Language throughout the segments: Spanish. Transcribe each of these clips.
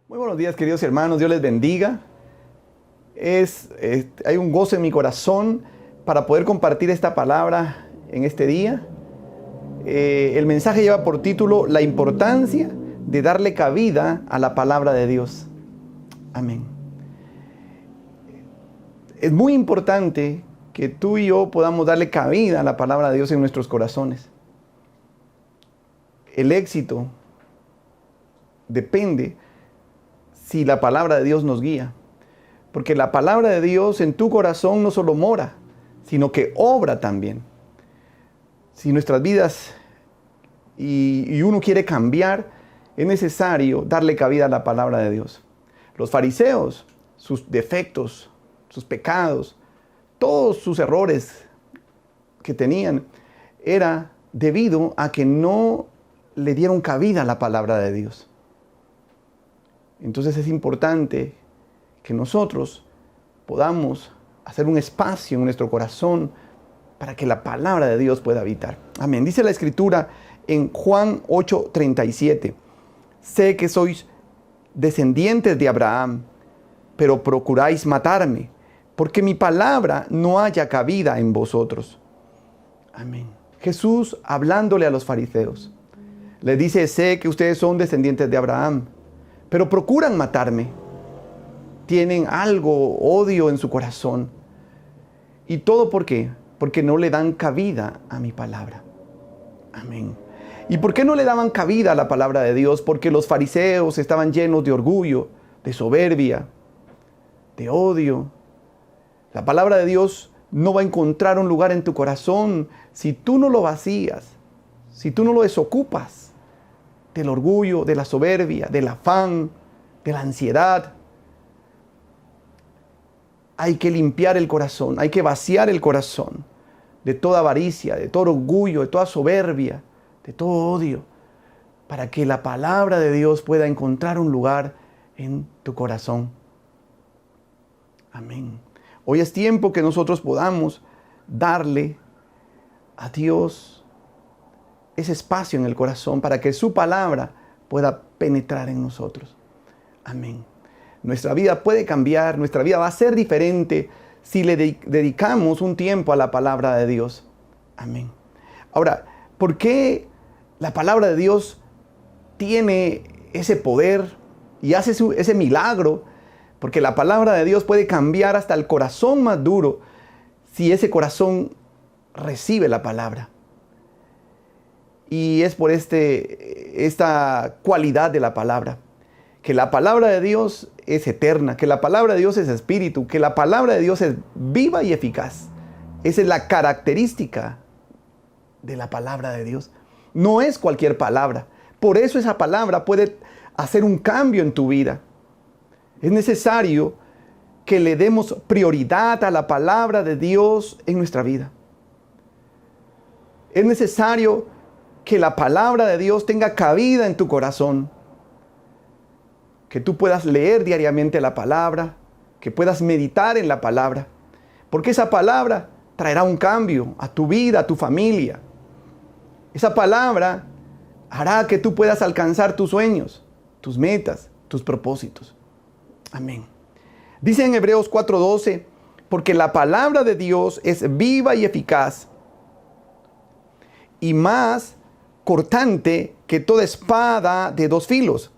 Muy buenos días, queridos hermanos, Dios les bendiga. Hay un gozo en mi corazón para poder compartir esta palabra en este día. El mensaje lleva por título La importancia de darle cabida a la palabra de Dios. Amén. Es muy importante que tú y yo podamos darle cabida a la palabra de Dios en nuestros corazones. El éxito depende si la palabra de Dios nos guía. Porque la palabra de Dios en tu corazón no solo mora, sino que obra también. Si nuestras vidas y uno quiere cambiar, es necesario darle cabida a la palabra de Dios. Los fariseos, sus defectos, sus pecados, todos sus errores que tenían, era debido a que no le dieron cabida a la palabra de Dios. Entonces es importante que nosotros podamos hacer un espacio en nuestro corazón para que la palabra de Dios pueda habitar. Amén. Dice la Escritura en Juan 8:37. Sé que sois descendientes de Abraham, pero procuráis matarme, porque mi palabra no haya cabida en vosotros. Amén. Jesús hablándole a los fariseos, les dice, sé que ustedes son descendientes de Abraham, pero procuran matarme. Tienen algo, odio en su corazón. ¿Y todo por qué? Porque no le dan cabida a mi palabra. Amén. ¿Y por qué no le daban cabida a la palabra de Dios? Porque los fariseos estaban llenos de orgullo, de soberbia, de odio. La palabra de Dios no va a encontrar un lugar en tu corazón si tú no lo vacías, si tú no lo desocupas del orgullo, de la soberbia, del afán, de la ansiedad. Hay que limpiar el corazón, hay que vaciar el corazón de toda avaricia, de todo orgullo, de toda soberbia, de todo odio, para que la palabra de Dios pueda encontrar un lugar en tu corazón. Amén. Hoy es tiempo que nosotros podamos darle a Dios ese espacio en el corazón para que su palabra pueda penetrar en nosotros. Amén. Nuestra vida puede cambiar, nuestra vida va a ser diferente si le dedicamos un tiempo a la palabra de Dios. Amén. Ahora, ¿por qué la palabra de Dios tiene ese poder y hace ese milagro? Porque la palabra de Dios puede cambiar hasta el corazón más duro si ese corazón recibe la palabra. Y es por esta cualidad de la palabra, que la palabra de Dios es eterna, que la palabra de Dios es espíritu, que la palabra de Dios es viva y eficaz. Esa es la característica de la palabra de Dios. No es cualquier palabra. Por eso esa palabra puede hacer un cambio en tu vida. Es necesario que le demos prioridad a la palabra de Dios en nuestra vida. Es necesario que la palabra de Dios tenga cabida en tu corazón. Que tú puedas leer diariamente la palabra, que puedas meditar en la palabra. Porque esa palabra traerá un cambio a tu vida, a tu familia. Esa palabra hará que tú puedas alcanzar tus sueños, tus metas, tus propósitos. Amén. Dice en Hebreos 4:12, porque la palabra de Dios es viva y eficaz y más cortante que toda espada de dos filos,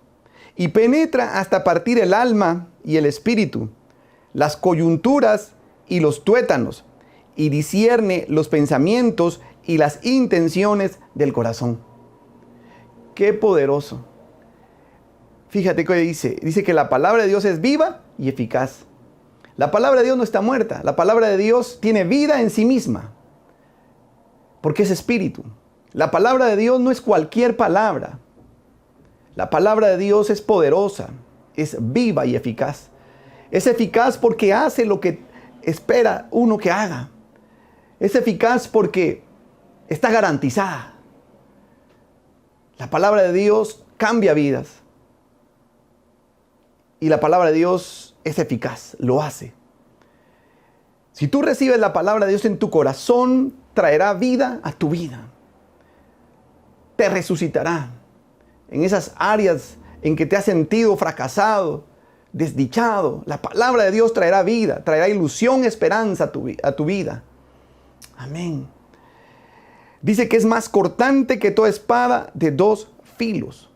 y penetra hasta partir el alma y el espíritu, las coyunturas y los tuétanos, y discierne los pensamientos y las intenciones del corazón. ¡Qué poderoso! Fíjate que dice que la palabra de Dios es viva y eficaz. La palabra de Dios no está muerta, la palabra de Dios tiene vida en sí misma, porque es espíritu. La palabra de Dios no es cualquier palabra. La palabra de Dios es poderosa, es viva y eficaz. Es eficaz porque hace lo que espera uno que haga. Es eficaz porque está garantizada. La palabra de Dios cambia vidas. Y la palabra de Dios es eficaz, lo hace. Si tú recibes la palabra de Dios en tu corazón, traerá vida a tu vida. Te resucitará en esas áreas en que te has sentido fracasado, desdichado, la palabra de Dios traerá vida, traerá ilusión, esperanza a tu vida. Amén. Dice que es más cortante que toda espada de dos filos.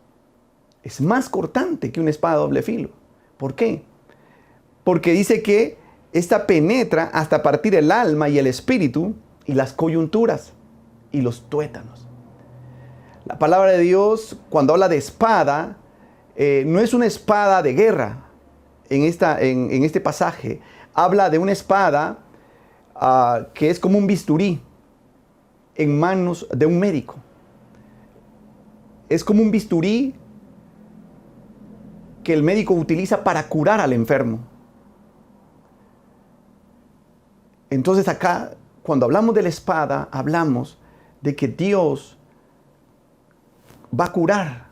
Es más cortante que una espada de doble filo. ¿Por qué? Porque dice que esta penetra hasta partir el alma y el espíritu y las coyunturas y los tuétanos. La palabra de Dios, cuando habla de espada, no es una espada de guerra. En este pasaje habla de una espada que es como un bisturí en manos de un médico. Es como un bisturí que el médico utiliza para curar al enfermo. Entonces acá, cuando hablamos de la espada, hablamos de que Dios va a curar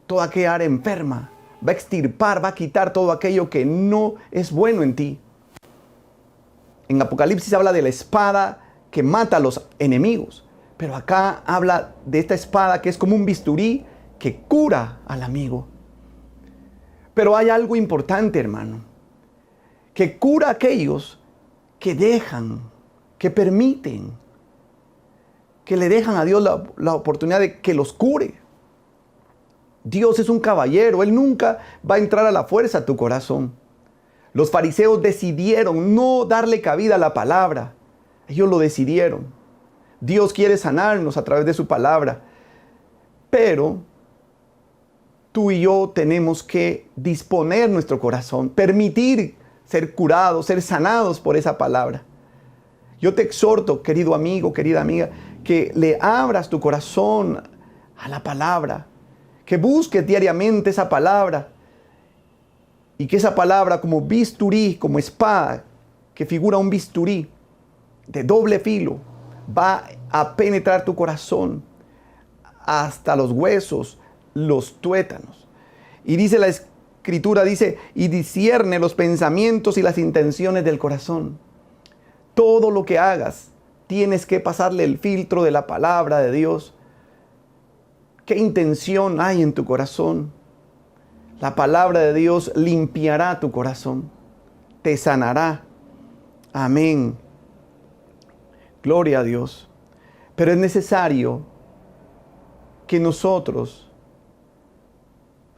toda aquella área enferma, va a extirpar, va a quitar todo aquello que no es bueno en ti. En Apocalipsis habla de la espada que mata a los enemigos, pero acá habla de esta espada que es como un bisturí que cura al amigo. Pero hay algo importante, hermano, que cura a aquellos que dejan, que permiten, que le dejan a Dios la oportunidad de que los cure. Dios es un caballero, Él nunca va a entrar a la fuerza a tu corazón. Los fariseos decidieron no darle cabida a la palabra. Ellos lo decidieron. Dios quiere sanarnos a través de su palabra. Pero tú y yo tenemos que disponer nuestro corazón, permitir ser curados, ser sanados por esa palabra. Yo te exhorto, querido amigo, querida amiga, que le abras tu corazón a la palabra, que busques diariamente esa palabra y que esa palabra como bisturí, como espada, que figura un bisturí de doble filo, va a penetrar tu corazón hasta los huesos, los tuétanos. Y dice la Escritura, dice, y discierne los pensamientos y las intenciones del corazón. Todo lo que hagas, tienes que pasarle el filtro de la palabra de Dios. ¿Qué intención hay en tu corazón? La palabra de Dios limpiará tu corazón, te sanará. Amén. Gloria a Dios. Pero es necesario que nosotros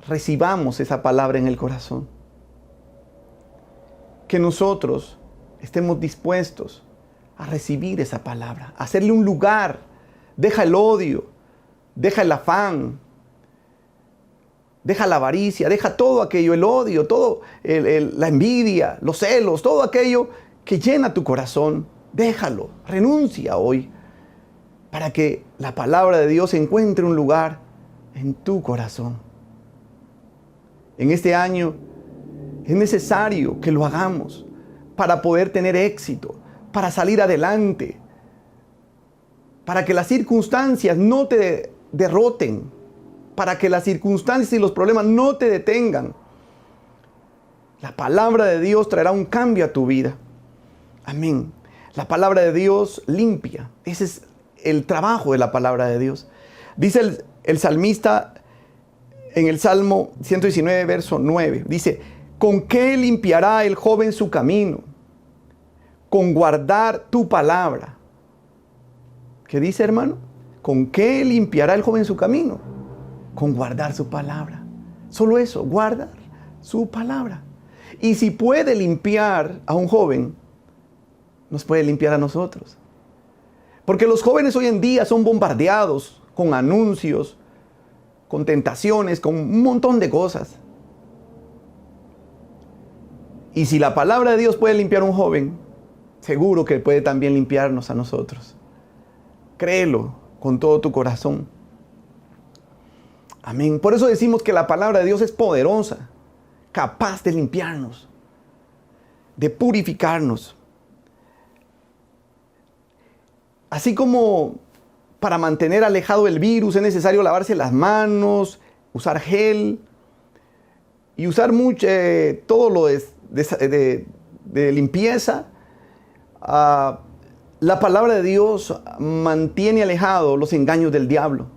recibamos esa palabra en el corazón. Que nosotros estemos dispuestos a recibir esa palabra, a hacerle un lugar. Deja el odio, deja el afán, deja la avaricia, deja todo aquello, el odio, todo la envidia, los celos, todo aquello que llena tu corazón. Déjalo, renuncia hoy para que la palabra de Dios encuentre un lugar en tu corazón. En este año es necesario que lo hagamos para poder tener éxito, para salir adelante, para que las circunstancias no te derroten, para que las circunstancias y los problemas no te detengan. La palabra de Dios traerá un cambio a tu vida. Amén. La palabra de Dios limpia. Ese es el trabajo de la palabra de Dios. Dice el salmista en el Salmo 119, verso 9. Dice, ¿con qué limpiará el joven su camino? Con guardar tu palabra. ¿Qué dice, hermano? ¿Con qué limpiará el joven su camino? Con guardar su palabra. Solo eso, guardar su palabra. Y si puede limpiar a un joven, nos puede limpiar a nosotros. Porque los jóvenes hoy en día son bombardeados con anuncios, con tentaciones, con un montón de cosas. Y si la palabra de Dios puede limpiar a un joven, seguro que puede también limpiarnos a nosotros. Créelo con todo tu corazón. Amén. Por eso decimos que la palabra de Dios es poderosa, capaz de limpiarnos, de purificarnos. Así como para mantener alejado el virus es necesario lavarse las manos, usar gel y usar todo lo de limpieza. La palabra de Dios mantiene alejado los engaños del diablo.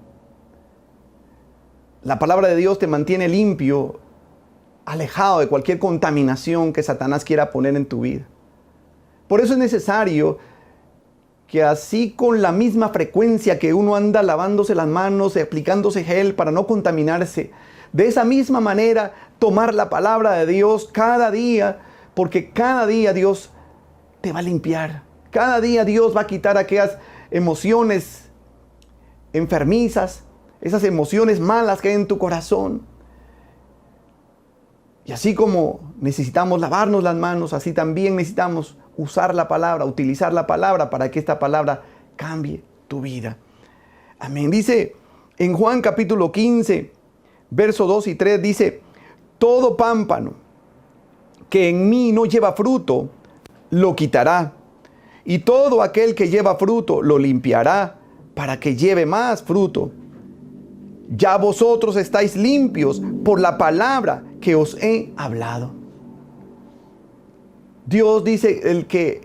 La palabra de Dios te mantiene limpio, alejado de cualquier contaminación que Satanás quiera poner en tu vida. Por eso es necesario que así con la misma frecuencia que uno anda lavándose las manos, aplicándose gel para no contaminarse, de esa misma manera tomar la palabra de Dios cada día, porque cada día Dios te va a limpiar. Cada día Dios va a quitar aquellas emociones enfermizas, esas emociones malas que hay en tu corazón. Y así como necesitamos lavarnos las manos, así también necesitamos usar la palabra, utilizar la palabra para que esta palabra cambie tu vida. Amén. Dice en Juan capítulo 15, verso 2 y 3, dice: todo pámpano que en mí no lleva fruto, lo quitará. Y todo aquel que lleva fruto, lo limpiará para que lleve más fruto. Ya vosotros estáis limpios por la palabra que os he hablado. Dios dice el que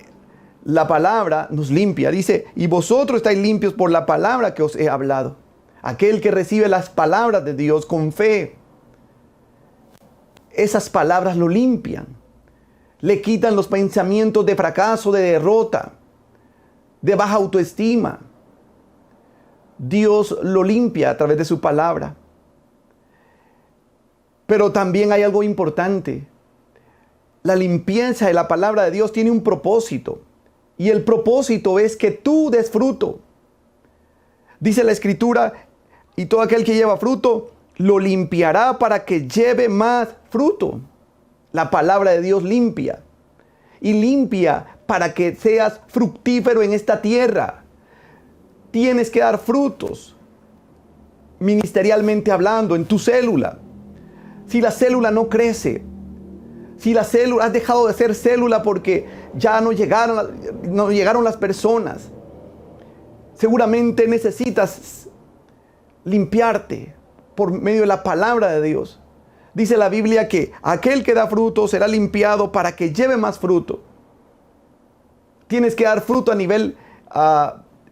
la palabra nos limpia. Dice: y vosotros estáis limpios por la palabra que os he hablado. Aquel que recibe las palabras de Dios con fe, esas palabras lo limpian. Le quitan los pensamientos de fracaso, de derrota, de baja autoestima. Dios lo limpia a través de su palabra. Pero también hay algo importante. La limpieza de la palabra de Dios tiene un propósito. Y el propósito es que tú des fruto. Dice la Escritura: y todo aquel que lleva fruto, lo limpiará para que lleve más fruto. La palabra de Dios limpia. Y limpia para que seas fructífero en esta tierra. Tienes que dar frutos, ministerialmente hablando, en tu célula. Si la célula no crece, si la célula has dejado de ser célula porque ya no llegaron las personas, seguramente necesitas limpiarte por medio de la palabra de Dios. Dice la Biblia que aquel que da fruto será limpiado para que lleve más fruto. Tienes que dar fruto a nivel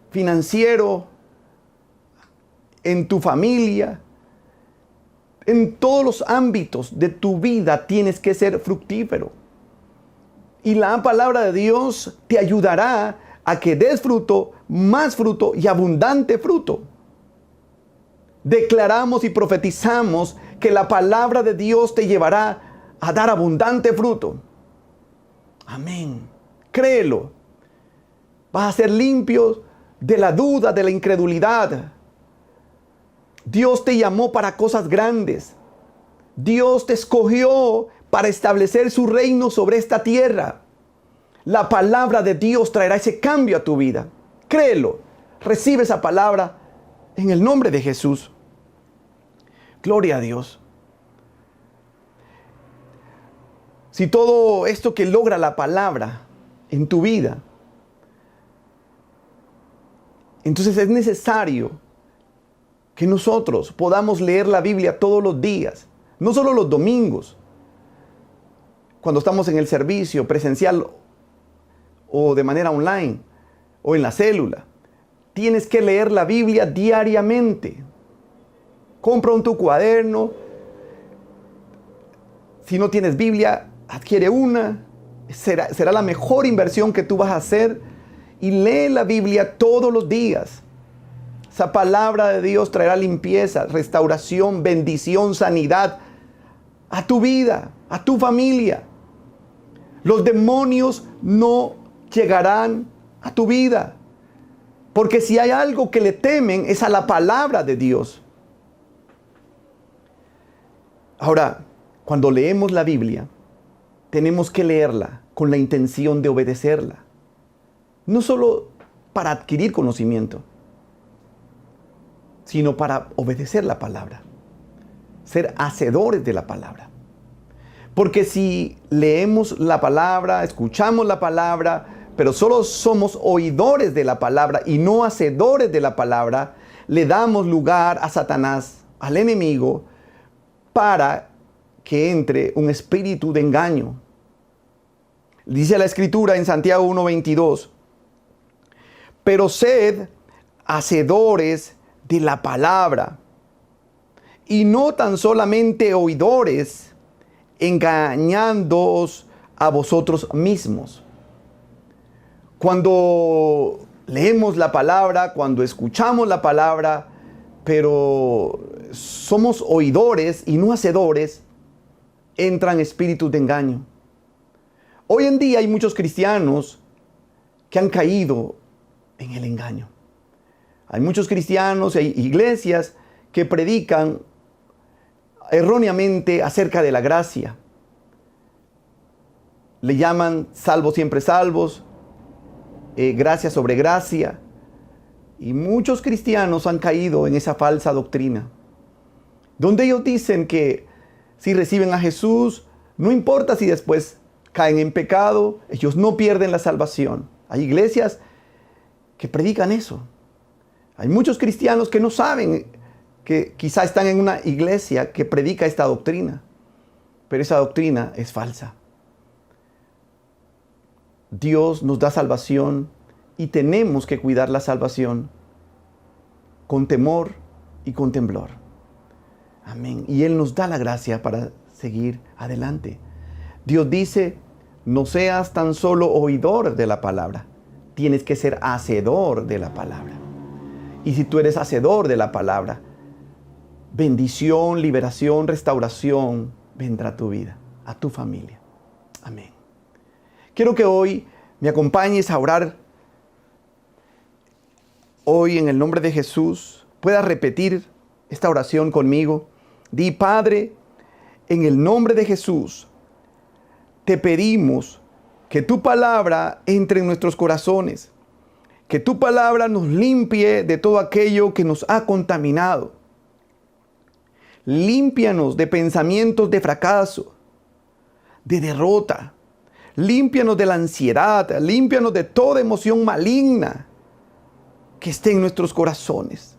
financiero, en tu familia, en todos los ámbitos de tu vida tienes que ser fructífero. Y la palabra de Dios te ayudará a que des fruto, más fruto y abundante fruto. Declaramos y profetizamos que la palabra de Dios te llevará a dar abundante fruto. Amén. Créelo. Vas a ser limpio de la duda, de la incredulidad. Dios te llamó para cosas grandes. Dios te escogió para establecer su reino sobre esta tierra. La palabra de Dios traerá ese cambio a tu vida. Créelo. Recibe esa palabra en el nombre de Jesús. Gloria a Dios. Si todo esto que logra la palabra en tu vida, entonces es necesario que nosotros podamos leer la Biblia todos los días, no solo los domingos, cuando estamos en el servicio presencial o de manera online o en la célula. Tienes que leer la Biblia diariamente. Compra tu cuaderno. Si no tienes Biblia, adquiere una. Será la mejor inversión que tú vas a hacer. Y lee la Biblia todos los días. Esa palabra de Dios traerá limpieza, restauración, bendición, sanidad a tu vida, a tu familia. Los demonios no llegarán a tu vida. Porque si hay algo que le temen es a la palabra de Dios. Ahora, cuando leemos la Biblia, tenemos que leerla con la intención de obedecerla. No solo para adquirir conocimiento, sino para obedecer la palabra. Ser hacedores de la palabra. Porque si leemos la palabra, escuchamos la palabra, pero solo somos oidores de la palabra y no hacedores de la palabra, le damos lugar a Satanás, al enemigo, para que entre un espíritu de engaño. Dice la Escritura en Santiago 1:22, pero sed hacedores de la palabra y no tan solamente oidores, engañándoos a vosotros mismos. Cuando leemos la palabra, cuando escuchamos la palabra, pero somos oidores y no hacedores, entran espíritus de engaño. Hoy en día hay muchos cristianos que han caído en el engaño. Hay muchos cristianos e iglesias que predican erróneamente acerca de la gracia. Le llaman salvos siempre salvos, gracia sobre gracia. Y muchos cristianos han caído en esa falsa doctrina, donde ellos dicen que si reciben a Jesús, no importa si después caen en pecado, ellos no pierden la salvación. Hay iglesias que predican eso. Hay muchos cristianos que no saben que quizá están en una iglesia que predica esta doctrina, pero esa doctrina es falsa. Dios nos da salvación y tenemos que cuidar la salvación con temor y con temblor. Amén. Y Él nos da la gracia para seguir adelante. Dios dice, no seas tan solo oidor de la palabra, tienes que ser hacedor de la palabra. Y si tú eres hacedor de la palabra, bendición, liberación, restauración vendrá a tu vida, a tu familia. Amén. Quiero que hoy me acompañes a orar. Hoy en el nombre de Jesús puedas repetir esta oración conmigo. Di: Padre, en el nombre de Jesús, te pedimos que tu palabra entre en nuestros corazones, que tu palabra nos limpie de todo aquello que nos ha contaminado. Límpianos de pensamientos de fracaso, de derrota. Límpianos de la ansiedad, límpianos de toda emoción maligna que esté en nuestros corazones.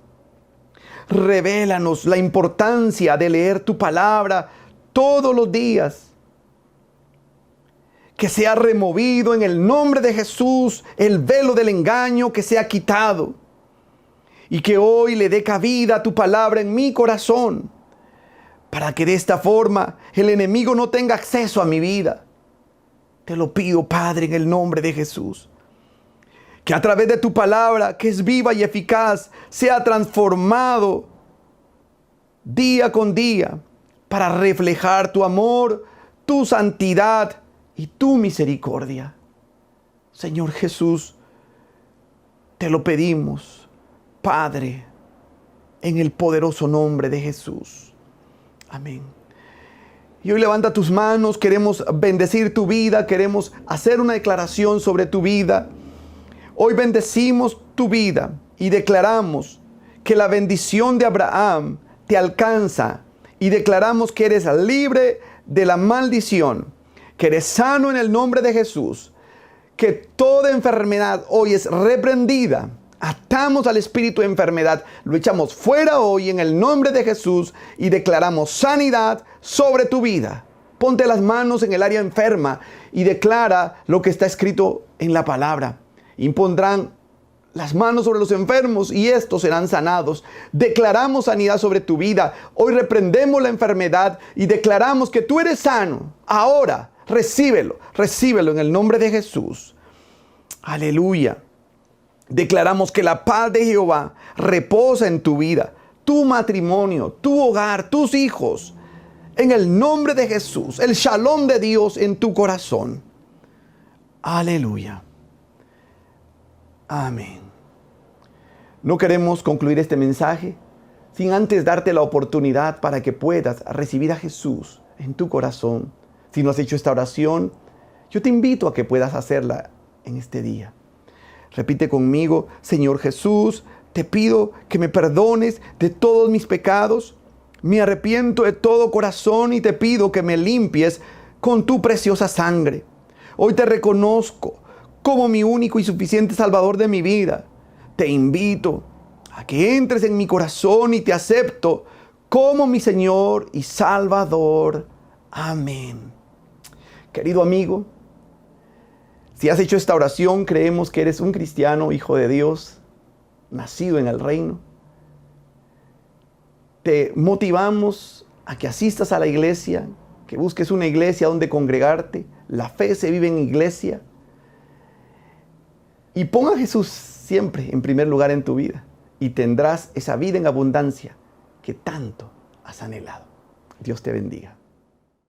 Revélanos la importancia de leer tu palabra todos los días. Que sea removido en el nombre de Jesús el velo del engaño, que sea quitado. Y que hoy le dé cabida a tu palabra en mi corazón, para que de esta forma el enemigo no tenga acceso a mi vida. Te lo pido, Padre, en el nombre de Jesús. Que a través de tu palabra, que es viva y eficaz, sea transformado día con día para reflejar tu amor, tu santidad y tu misericordia. Señor Jesús, te lo pedimos, Padre, en el poderoso nombre de Jesús. Amén. Y hoy levanta tus manos, queremos bendecir tu vida, queremos hacer una declaración sobre tu vida. Hoy bendecimos tu vida y declaramos que la bendición de Abraham te alcanza y declaramos que eres libre de la maldición, que eres sano en el nombre de Jesús, que toda enfermedad hoy es reprendida. Atamos al espíritu de enfermedad, lo echamos fuera hoy en el nombre de Jesús y declaramos sanidad sobre tu vida. Ponte las manos en el área enferma y declara lo que está escrito en la palabra. Impondrán las manos sobre los enfermos y estos serán sanados. Declaramos sanidad sobre tu vida. Hoy reprendemos la enfermedad y declaramos que tú eres sano. Ahora, recíbelo en el nombre de Jesús. Aleluya. Declaramos que la paz de Jehová reposa en tu vida, tu matrimonio, tu hogar, tus hijos. En el nombre de Jesús, el shalom de Dios en tu corazón. Aleluya. Amén. No queremos concluir este mensaje sin antes darte la oportunidad para que puedas recibir a Jesús en tu corazón. Si no has hecho esta oración, yo te invito a que puedas hacerla en este día. Repite conmigo: Señor Jesús, te pido que me perdones de todos mis pecados. Me arrepiento de todo corazón y te pido que me limpies con tu preciosa sangre. Hoy te reconozco como mi único y suficiente Salvador de mi vida. Te invito a que entres en mi corazón y te acepto como mi Señor y Salvador. Amén. Querido amigo, si has hecho esta oración, creemos que eres un cristiano, hijo de Dios, nacido en el reino. te motivamos a que asistas a la iglesia, que busques una iglesia donde congregarte. La fe se vive en iglesia. Y pon a Jesús siempre en primer lugar en tu vida y tendrás esa vida en abundancia que tanto has anhelado. Dios te bendiga.